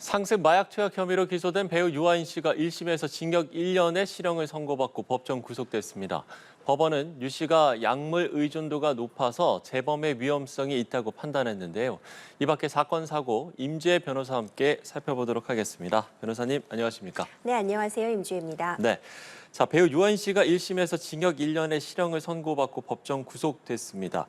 상습 마약 투약 혐의로 기소된 배우 유아인 씨가 1심에서 징역 1년의 실형을 선고받고 법정 구속됐습니다. 법원은 유 씨가 약물 의존도가 높아서 재범의 위험성이 있다고 판단했는데요. 이 밖에 사건 사고 임주혜 변호사와 함께 살펴보도록 하겠습니다. 변호사님 안녕하십니까? 네, 안녕하세요. 임주혜입니다. 네. 자, 배우 유아인 씨가 1심에서 징역 1년의 실형을 선고받고 법정 구속됐습니다.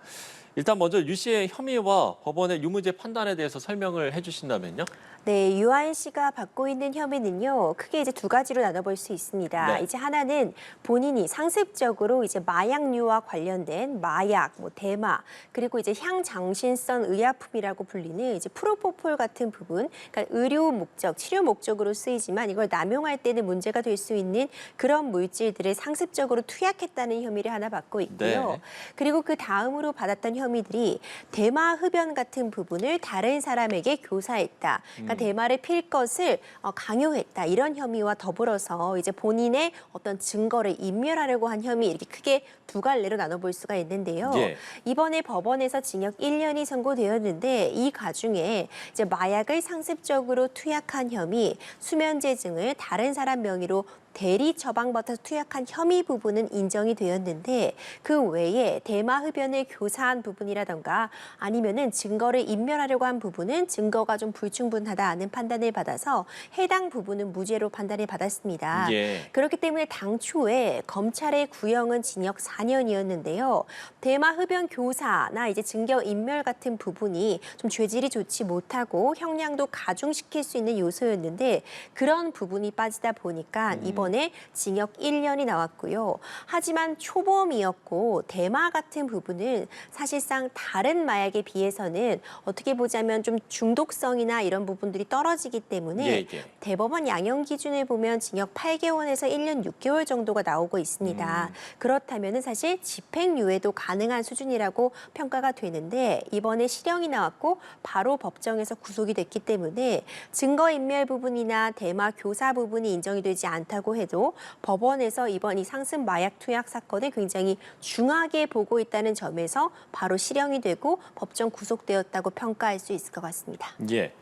일단 먼저 유 씨의 혐의와 법원의 유무죄 판단에 대해서 설명을 해주신다면요? 네, 유아인 씨가 받고 있는 혐의는요, 크게 이제 두 가지로 나눠볼 수 있습니다. 네. 이제 하나는 본인이 상습적으로 이제 마약류와 관련된 마약, 대마, 그리고 이제 향정신성 의약품이라고 불리는 이제 프로포폴 같은 부분, 그러니까 의료 목적, 치료 목적으로 쓰이지만 이걸 남용할 때는 문제가 될 수 있는 그런 물질들을 상습적으로 투약했다는 혐의를 하나 받고 있고요. 네. 그리고 그 다음으로 받았던 혐의들이 대마 흡연 같은 부분을 다른 사람에게 교사했다. 그러니까 대마를 필 것을 강요했다. 이런 혐의와 더불어서 이제 본인의 어떤 증거를 인멸하려고 한 혐의 이렇게 크게 두 갈래로 나눠볼 수가 있는데요. 예. 이번에 법원에서 징역 1년이 선고되었는데 이 가중에 이제 마약을 상습적으로 투약한 혐의, 수면제 등을 다른 사람 명의로 대리 처방받아서 투약한 혐의 부분은 인정이 되었는데 그 외에 대마 흡연을 교사한 부분이라던가 아니면은 증거를 인멸하려고 한 부분은 증거가 좀 불충분하다는 판단을 받아서 해당 부분은 무죄로 판단을 받았습니다. 예. 그렇기 때문에 당초에 검찰의 구형은 징역 4년이었는데요. 대마 흡연 교사나 이제 증거 인멸 같은 부분이 좀 죄질이 좋지 못하고 형량도 가중시킬 수 있는 요소였는데 그런 부분이 빠지다 보니까 이번에 징역 1년이 나왔고요. 하지만 초범이었고 대마 같은 부분은 사실상 다른 마약에 비해서는 어떻게 보자면 좀 중독성이나 이런 부분들이 떨어지기 때문에 예. 대법원 양형 기준을 보면 징역 8개월에서 1년 6개월 정도가 나오고 있습니다. 그렇다면 사실 집행유예도 가능한 수준이라고 평가가 되는데 이번에 실형이 나왔고 바로 법정에서 구속이 됐기 때문에 증거인멸 부분이나 대마 교사 부분이 인정이 되지 않다고 해도 법원에서 이번 이 상습 마약 투약 사건을 굉장히 중하게 보고 있다는 점에서 바로 실형이 되고 법정 구속되었다고 평가할 수 있을 것 같습니다. 예.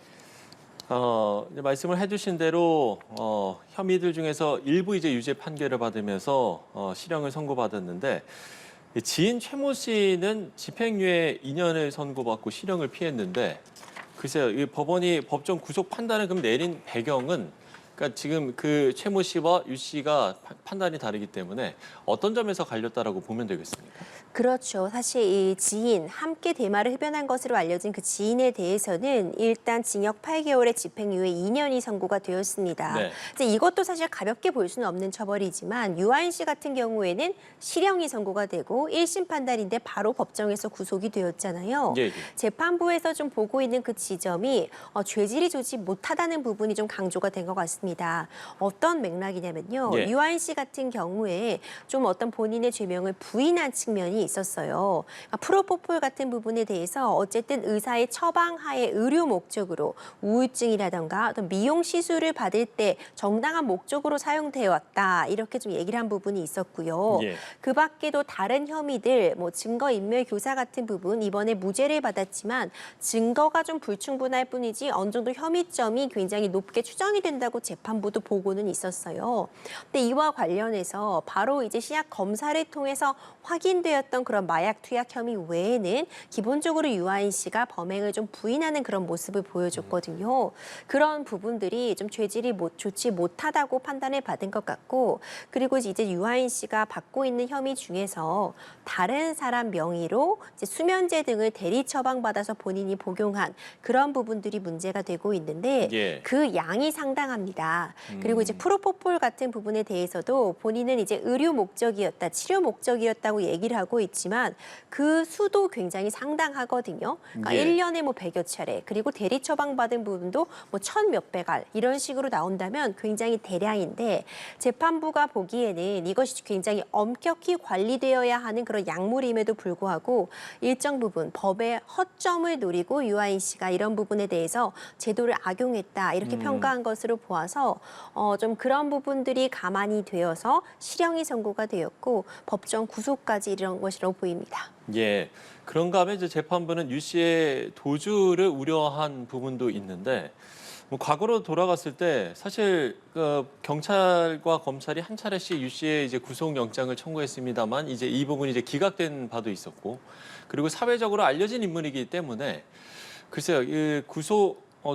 이제 말씀을 해주신 대로 혐의들 중에서 일부 이제 유죄 판결을 받으면서 실형을 선고받았는데 지인 최모 씨는 집행유예 2년을 선고받고 실형을 피했는데 글쎄요, 이 법원이 법정 구속 판단을 그럼 내린 배경은 그러니까 지금 그 최모 씨와 유 씨가 판단이 다르기 때문에 어떤 점에서 갈렸다라고 보면 되겠습니까? 그렇죠. 사실 이 지인, 함께 대마를 흡연한 것으로 알려진 그 지인에 대해서는 일단 징역 8개월의 집행유예 2년이 선고가 되었습니다. 네. 이제 이것도 사실 가볍게 볼 수는 없는 처벌이지만 유아인 씨 같은 경우에는 실형이 선고가 되고 1심 판단인데 바로 법정에서 구속이 되었잖아요. 예. 재판부에서 좀 보고 있는 그 지점이 죄질이 좋지 못하다는 부분이 좀 강조가 된 것 같습니다. 어떤 맥락이냐면요. 예. 유아인 씨 같은 경우에 좀 어떤 본인의 죄명을 부인한 측면이 있었어요. 그러니까 프로포폴 같은 부분에 대해서 어쨌든 의사의 처방하에 의료 목적으로 우울증이라던가 어떤 미용 시술을 받을 때 정당한 목적으로 사용되어 왔다. 이렇게 좀 얘기를 한 부분이 있었고요. 예. 그 밖에도 다른 혐의들, 증거인멸 교사 같은 부분 이번에 무죄를 받았지만 증거가 좀 불충분할 뿐이지 어느 정도 혐의점이 굉장히 높게 추정이 된다고 재판부도 보고는 있었어요. 근데 이와 관련해서 바로 이제 시약 검사를 통해서 확인되었던 그런 마약 투약 혐의 외에는 기본적으로 유아인 씨가 범행을 좀 부인하는 그런 모습을 보여줬거든요. 그런 부분들이 좀 죄질이 좋지 못하다고 판단을 받은 것 같고 그리고 이제 유아인 씨가 받고 있는 혐의 중에서 다른 사람 명의로 이제 수면제 등을 대리 처방받아서 본인이 복용한 그런 부분들이 문제가 되고 있는데 예. 그 양이 상당합니다. 그리고 이제 프로포폴 같은 부분에 대해서도 본인은 이제 의료 목적이었다, 치료 목적이었다고 얘기를 하고 있지만 그 수도 굉장히 상당하거든요. 그러니까 예. 1년에 100여 차례, 그리고 대리 처방받은 부분도 1000 몇백 알 이런 식으로 나온다면 굉장히 대량인데 재판부가 보기에는 이것이 굉장히 엄격히 관리되어야 하는 그런 약물임에도 불구하고 일정 부분 법의 허점을 노리고 유아인 씨가 이런 부분에 대해서 제도를 악용했다 이렇게 평가한 것으로 보아서 좀 그런 부분들이 감안이 되어서 실형이 선고가 되었고 법정 구속까지 이런 것이라고 보입니다. 예. 그런가 하면 이제 재판부는 유 씨의 도주를 우려한 부분도 있는데 뭐 과거로 돌아갔을 때 사실 경찰과 검찰이 한 차례씩 유 씨의 이제 구속영장을 청구했습니다만 이제 이 부분이 이제 기각된 바도 있었고 그리고 사회적으로 알려진 인물이기 때문에 글쎄요, 이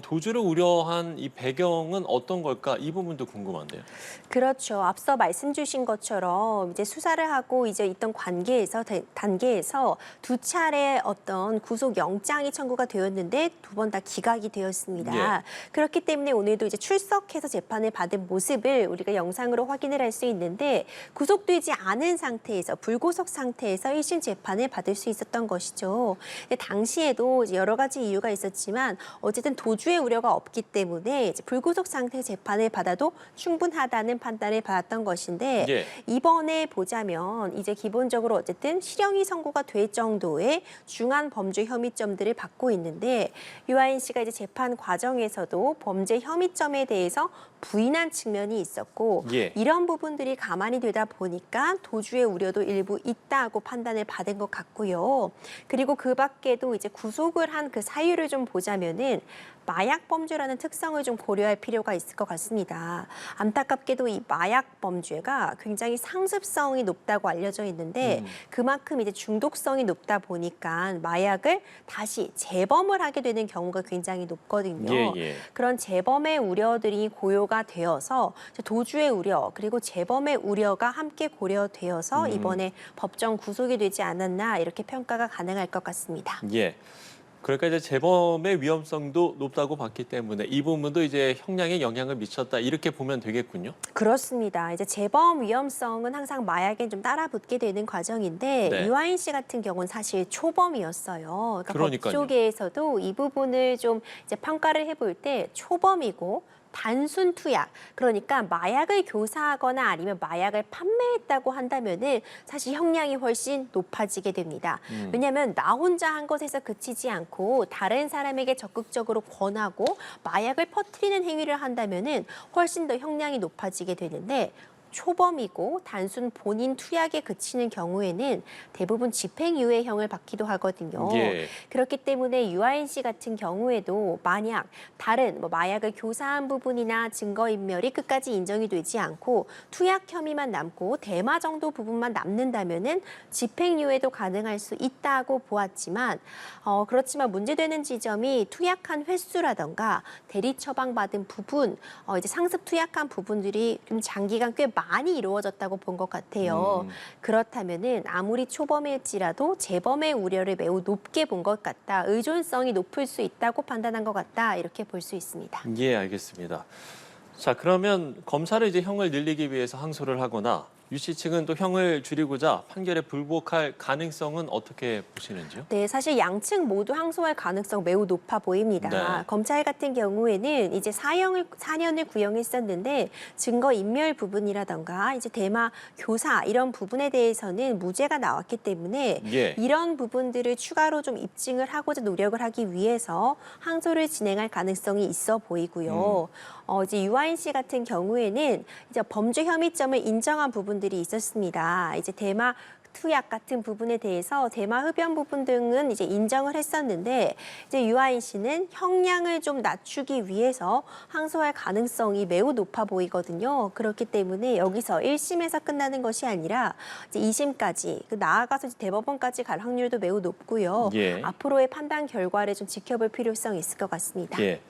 도주를 우려한 이 배경은 어떤 걸까? 이 부분도 궁금한데요. 그렇죠. 앞서 말씀 주신 것처럼 이제 수사를 하고 이제 있던 단계에서 두 차례 어떤 구속 영장이 청구가 되었는데 두 번 다 기각이 되었습니다. 예. 그렇기 때문에 오늘도 이제 출석해서 재판을 받은 모습을 우리가 영상으로 확인을 할 수 있는데 구속되지 않은 상태에서 불구속 상태에서 1심 재판을 받을 수 있었던 것이죠. 근데 당시에도 이제 여러 가지 이유가 있었지만 어쨌든 도주의 우려가 없기 때문에 이제 불구속 상태 재판을 받아도 충분하다는 판단을 받았던 것인데 예. 이번에 보자면 이제 기본적으로 어쨌든 실형이 선고가 될 정도의 중한 범죄 혐의점들을 받고 있는데 유아인 씨가 이제 재판 과정에서도 범죄 혐의점에 대해서 부인한 측면이 있었고 예. 이런 부분들이 가만히 되다 보니까 도주의 우려도 일부 있다고 판단을 받은 것 같고요. 그리고 그 밖에도 이제 구속을 한 그 사유를 좀 보자면은 마약 범죄라는 특성을 좀 고려할 필요가 있을 것 같습니다. 안타깝게도 이 마약 범죄가 굉장히 상습성이 높다고 알려져 있는데 그만큼 이제 중독성이 높다 보니까 마약을 다시 재범을 하게 되는 경우가 굉장히 높거든요. 예, 예. 그런 재범의 우려들이 고요가 되어서 도주의 우려 그리고 재범의 우려가 함께 고려되어서 이번에 법정 구속이 되지 않았나 이렇게 평가가 가능할 것 같습니다. 예. 그러니까 이제 재범의 위험성도 높다고 봤기 때문에 이 부분도 이제 형량에 영향을 미쳤다 이렇게 보면 되겠군요. 그렇습니다. 이제 재범 위험성은 항상 마약에 좀 따라붙게 되는 과정인데 네. 유아인 씨 같은 경우는 사실 초범이었어요. 그러니까 그러니까요. 법조계에서도 이 부분을 좀 이제 평가를 해볼 때 초범이고 단순 투약, 그러니까 마약을 교사하거나 아니면 마약을 판매했다고 한다면은 사실 형량이 훨씬 높아지게 됩니다. 왜냐하면 나 혼자 한 것에서 그치지 않고 다른 사람에게 적극적으로 권하고 마약을 퍼뜨리는 행위를 한다면은 훨씬 더 형량이 높아지게 되는데 초범이고 단순 본인 투약에 그치는 경우에는 대부분 집행유예형을 받기도 하거든요. 예. 그렇기 때문에 유아인 씨 같은 경우에도 만약 다른 마약을 교사한 부분이나 증거인멸이 끝까지 인정이 되지 않고 투약 혐의만 남고 대마 정도 부분만 남는다면은 집행유예도 가능할 수 있다고 보았지만 그렇지만 문제되는 지점이 투약한 횟수라던가 대리 처방받은 부분, 이제 상습 투약한 부분들이 좀 장기간 꽤 많이 이루어졌다고 본 것 같아요. 그렇다면은 아무리 초범일지라도 재범의 우려를 매우 높게 본 것 같다. 의존성이 높을 수 있다고 판단한 것 같다. 이렇게 볼 수 있습니다. 예, 알겠습니다. 자, 그러면 검찰은 이제 형을 늘리기 위해서 항소를 하거나 유 씨 측은 또 형을 줄이고자 판결에 불복할 가능성은 어떻게 보시는지요? 네, 사실 양측 모두 항소할 가능성 매우 높아 보입니다. 네. 검찰 같은 경우에는 이제 4년을 구형했었는데 증거 인멸 부분이라던가 이제 대마 교사 이런 부분에 대해서는 무죄가 나왔기 때문에 예. 이런 부분들을 추가로 좀 입증을 하고자 노력을 하기 위해서 항소를 진행할 가능성이 있어 보이고요. 이제 유아인 씨 같은 경우에는 이제 범죄 혐의점을 인정한 부분들이 있었습니다. 이제 대마 투약 같은 부분에 대해서 대마 흡연 부분 등은 이제 인정을 했었는데 이제 유아인 씨는 형량을 좀 낮추기 위해서 항소할 가능성이 매우 높아 보이거든요. 그렇기 때문에 여기서 1심에서 끝나는 것이 아니라 이제 2심까지 나아가서 이제 대법원까지 갈 확률도 매우 높고요. 예. 앞으로의 판단 결과를 좀 지켜볼 필요성이 있을 것 같습니다. 예.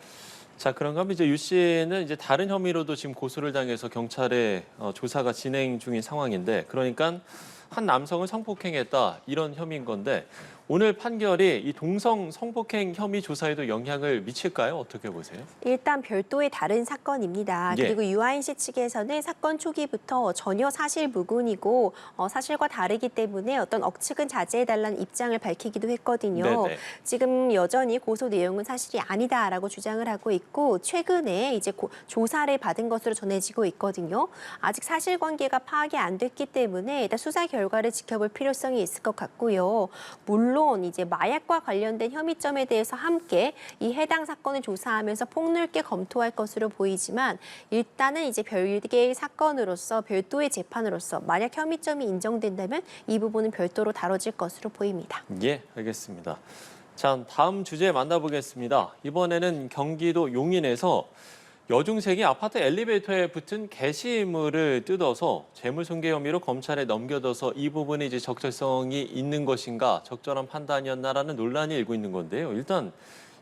자, 그런가 하면 이제 유 씨는 이제 다른 혐의로도 지금 고소를 당해서 경찰에 조사가 진행 중인 상황인데, 그러니까 한 남성을 성폭행했다 이런 혐의인 건데 오늘 판결이 이 동성 성폭행 혐의 조사에도 영향을 미칠까요? 어떻게 보세요? 일단 별도의 다른 사건입니다. 예. 그리고 유아인 씨 측에서는 사건 초기부터 전혀 사실 무근이고 사실과 다르기 때문에 어떤 억측은 자제해달라는 입장을 밝히기도 했거든요. 네네. 지금 여전히 고소 내용은 사실이 아니다라고 주장을 하고 있고 최근에 이제 조사를 받은 것으로 전해지고 있거든요. 아직 사실관계가 파악이 안 됐기 때문에 일단 수사 결과를 지켜볼 필요성이 있을 것 같고요. 물론 이제 마약과 관련된 혐의점에 대해서 함께 이 해당 사건을 조사하면서 폭넓게 검토할 것으로 보이지만 일단은 이제 별개의 사건으로서 별도의 재판으로서 만약 혐의점이 인정된다면 이 부분은 별도로 다뤄질 것으로 보입니다. 예, 알겠습니다. 자, 다음 주제 만나보겠습니다. 이번에는 경기도 용인에서 여중생이 아파트 엘리베이터에 붙은 게시물을 뜯어서 재물손괴 혐의로 검찰에 넘겨둬서 이 부분이 이제 적절성이 있는 것인가, 적절한 판단이었나라는 논란이 일고 있는 건데요. 일단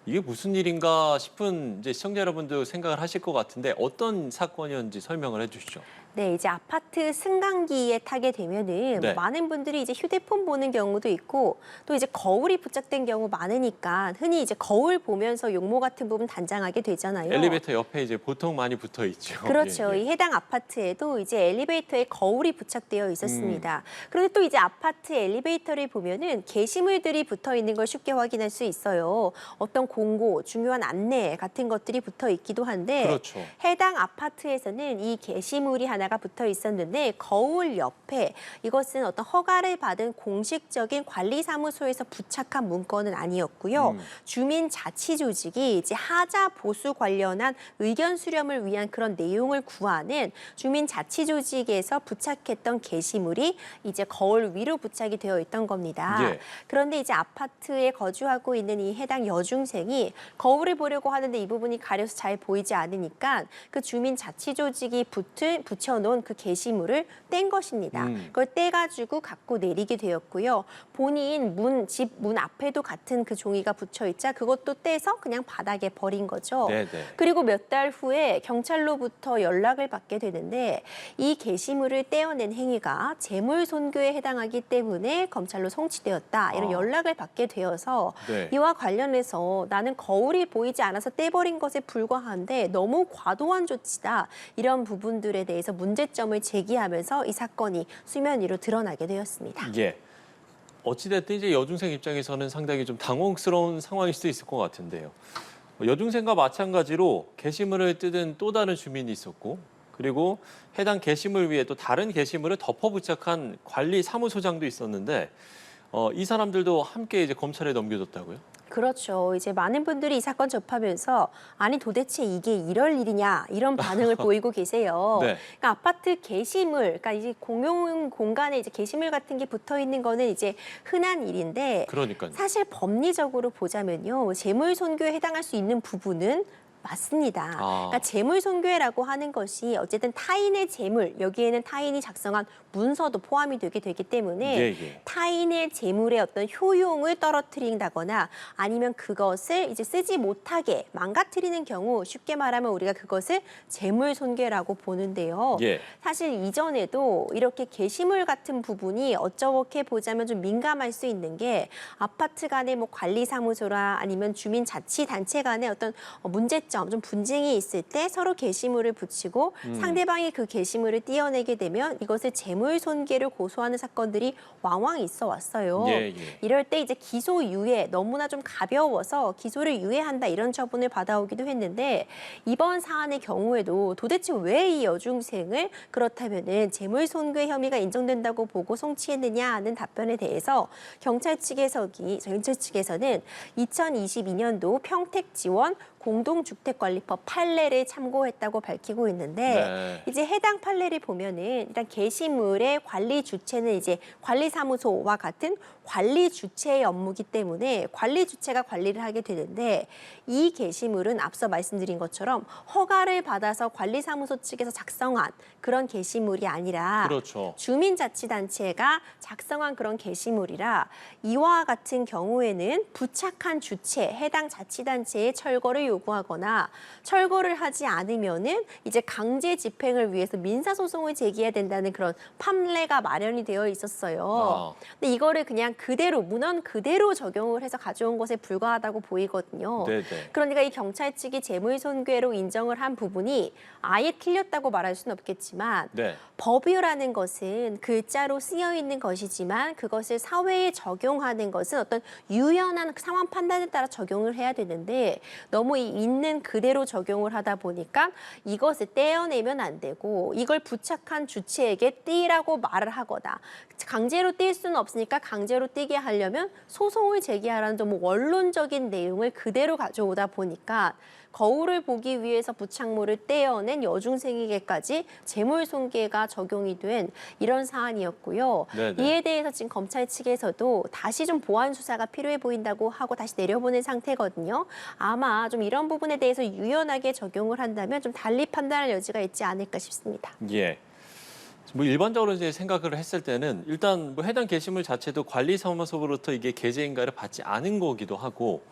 이게 무슨 일인가 싶은 이제 시청자 여러분도 생각을 하실 것 같은데 어떤 사건이었는지 설명을 해주시죠. 네, 이제 아파트 승강기에 타게 되면은 네. 많은 분들이 이제 휴대폰 보는 경우도 있고 또 이제 거울이 부착된 경우 많으니까 흔히 이제 거울 보면서 용모 같은 부분 단장하게 되잖아요. 엘리베이터 옆에 이제 보통 많이 붙어 있죠. 그렇죠. 예, 예. 이 해당 아파트에도 이제 엘리베이터에 거울이 부착되어 있었습니다. 그런데 또 이제 아파트 엘리베이터를 보면은 게시물들이 붙어 있는 걸 쉽게 확인할 수 있어요. 어떤 공고, 중요한 안내 같은 것들이 붙어 있기도 한데 그렇죠. 해당 아파트에서는 이 게시물이 하나가 붙어 있었는데 거울 옆에 이것은 어떤 허가를 받은 공식적인 관리사무소에서 부착한 문건은 아니었고요. 주민자치조직이 이제 하자 보수 관련한 의견 수렴을 위한 그런 내용을 구하는 주민자치조직에서 부착했던 게시물이 이제 거울 위로 부착이 되어 있던 겁니다. 예. 그런데 이제 아파트에 거주하고 있는 이 해당 여중생이 거울을 보려고 하는데 이 부분이 가려서 잘 보이지 않으니까 그 주민자치조직이 붙여놓은 그 게시물을 뗀 것입니다. 그걸 떼가지고 갖고 내리게 되었고요. 본인 집 문 앞에도 같은 그 종이가 붙여 있자 그것도 떼서 그냥 바닥에 버린 거죠. 네네. 그리고 몇 달 후에 경찰로부터 연락을 받게 되는데 이 게시물을 떼어낸 행위가 재물손괴에 해당하기 때문에 검찰로 송치되었다. 이런 연락을 받게 되어서 네. 이와 관련해서 나는 거울이 보이지 않아서 떼버린 것에 불과한데 너무 과도한 조치다. 이런 부분들에 대해서 문제점을 제기하면서 이 사건이 수면 위로 드러나게 되었습니다. 예. 어찌됐든 이제 여중생 입장에서는 상당히 좀 당혹스러운 상황일 수도 있을 것 같은데요. 여중생과 마찬가지로 게시물을 뜯은 또 다른 주민이 있었고, 그리고 해당 게시물 위에 또 다른 게시물을 덮어 부착한 관리 사무소장도 있었는데, 이 사람들도 함께 이제 검찰에 넘겨졌다고요? 그렇죠. 이제 많은 분들이 이 사건 접하면서 아니 도대체 이게 이럴 일이냐 이런 반응을 보이고 계세요. 네. 그러니까 아파트 게시물, 그러니까 이제 공용 공간에 이제 게시물 같은 게 붙어 있는 거는 이제 흔한 일인데 그러니까요. 사실 법리적으로 보자면요, 재물손괴에 해당할 수 있는 부분은 맞습니다. 그러니까 재물손괴라고 하는 것이 어쨌든 타인의 재물, 여기에는 타인이 작성한 문서도 포함이 되게 되기 때문에 예. 타인의 재물의 어떤 효용을 떨어뜨린다거나 아니면 그것을 이제 쓰지 못하게 망가뜨리는 경우 쉽게 말하면 우리가 그것을 재물손괴라고 보는데요. 예. 사실 이전에도 이렇게 게시물 같은 부분이 어쩌게 보자면 좀 민감할 수 있는 게 아파트 간의 뭐 관리사무소라 아니면 주민자치단체 간의 어떤 문제점, 좀 분쟁이 있을 때 서로 게시물을 붙이고 상대방이 그 게시물을 띄어내게 되면 이것을 재물손괴를 고소하는 사건들이 왕왕 있어 왔어요. 예. 이럴 때 이제 기소유예, 너무나 좀 가벼워서 기소를 유예한다 이런 처분을 받아오기도 했는데 이번 사안의 경우에도 도대체 왜 이 여중생을 그렇다면은 재물손괴 혐의가 인정된다고 보고 송치했느냐 하는 답변에 대해서 경찰 측에서는 2022년도 평택지원 공동주택관리법 판례를 참고했다고 밝히고 있는데 이제 해당 판례를 보면은 일단 게시물의 관리 주체는 이제 관리사무소와 같은 관리 주체의 업무이기 때문에 관리 주체가 관리를 하게 되는데 이 게시물은 앞서 말씀드린 것처럼 허가를 받아서 관리사무소 측에서 작성한 그런 게시물이 아니라 그렇죠. 주민자치단체가 작성한 그런 게시물이라 이와 같은 경우에는 부착한 주체, 해당 자치단체의 철거를 요구하거나 철거를 하지 않으면은 이제 강제 집행을 위해서 민사소송을 제기해야 된다는 그런 판례가 마련이 되어 있었어요. 근데 이거를 그냥 그대로 문헌 그대로 적용을 해서 가져온 것에 불과하다고 보이거든요. 네네. 그러니까 이 경찰 측이 재물손괴로 인정을 한 부분이 아예 틀렸다고 말할 수는 없겠지만 네. 법이라는 것은 글자로 쓰여 있는 것이지만 그것을 사회에 적용하는 것은 어떤 유연한 상황 판단에 따라 적용을 해야 되는데 너무 이 있는 그대로 적용을 하다 보니까 이것을 떼어내면 안 되고 이걸 부착한 주체에게 떼라고 말을 하거나 강제로 뗄 수는 없으니까 강제로 눈으로 띄게 하려면 소송을 제기하라는 좀 원론적인 내용을 그대로 가져오다 보니까 거울을 보기 위해서 부착물을 떼어낸 여중생에게까지 재물손괴가 적용이 된 이런 사안이었고요. 네네. 이에 대해서 지금 검찰 측에서도 다시 좀 보완 수사가 필요해 보인다고 하고 다시 내려보낸 상태거든요. 아마 좀 이런 부분에 대해서 유연하게 적용을 한다면 좀 달리 판단할 여지가 있지 않을까 싶습니다. 예. 뭐 일반적으로 이제 생각을 했을 때는 일단 뭐 해당 게시물 자체도 관리사무소로부터 이게 게재인가를 받지 않은 거기도 하고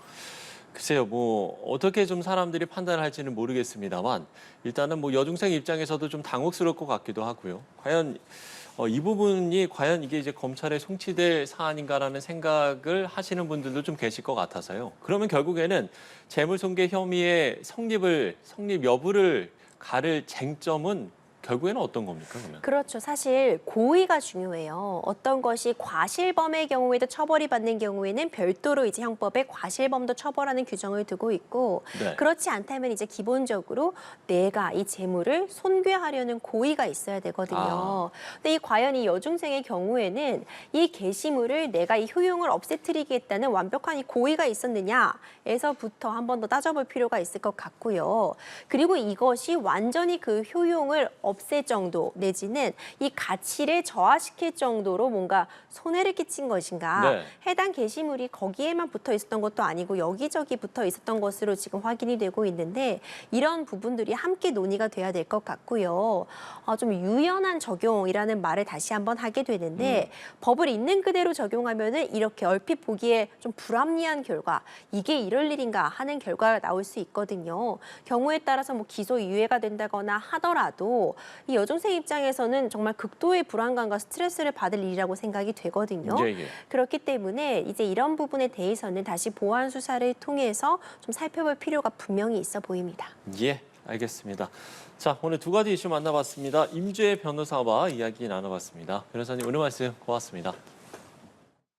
글쎄요, 뭐 어떻게 좀 사람들이 판단할지는 모르겠습니다만 일단은 뭐 여중생 입장에서도 좀 당혹스러울 것 같기도 하고요. 과연 이 부분이 과연 이게 이제 검찰에 송치될 사안인가라는 생각을 하시는 분들도 좀 계실 것 같아서요. 그러면 결국에는 재물손괴 혐의의 성립 여부를 가를 쟁점은 결국에는 어떤 겁니까, 그러면? 그렇죠. 사실 고의가 중요해요. 어떤 것이 과실범의 경우에도 처벌이 받는 경우에는 별도로 이제 형법에 과실범도 처벌하는 규정을 두고 있고 네. 그렇지 않다면 이제 기본적으로 내가 이 재물을 손괴하려는 고의가 있어야 되거든요. 근데 과연 이 여중생의 경우에는 이 게시물을 내가 이 효용을 없애뜨리겠다는 완벽한 이 고의가 있었느냐에서부터 한 번 더 따져볼 필요가 있을 것 같고요. 그리고 이것이 완전히 그 효용을 없앨 정도 내지는 이 가치를 저하시킬 정도로 뭔가 손해를 끼친 것인가. 네. 해당 게시물이 거기에만 붙어 있었던 것도 아니고 여기저기 붙어 있었던 것으로 지금 확인이 되고 있는데 이런 부분들이 함께 논의가 돼야 될 것 같고요. 좀 유연한 적용이라는 말을 다시 한번 하게 되는데 법을 있는 그대로 적용하면은 이렇게 얼핏 보기에 좀 불합리한 결과 이게 이럴 일인가 하는 결과가 나올 수 있거든요. 경우에 따라서 뭐 기소유예가 된다거나 하더라도 이 여중생 입장에서는 정말 극도의 불안감과 스트레스를 받을 일이라고 생각이 되거든요. 예, 예. 그렇기 때문에 이제 이런 부분에 대해서는 다시 보완 수사를 통해서 좀 살펴볼 필요가 분명히 있어 보입니다. 예, 알겠습니다. 자, 오늘 두 가지 이슈 만나봤습니다. 임주혜 변호사와 이야기 나눠봤습니다. 변호사님 오늘 말씀 고맙습니다.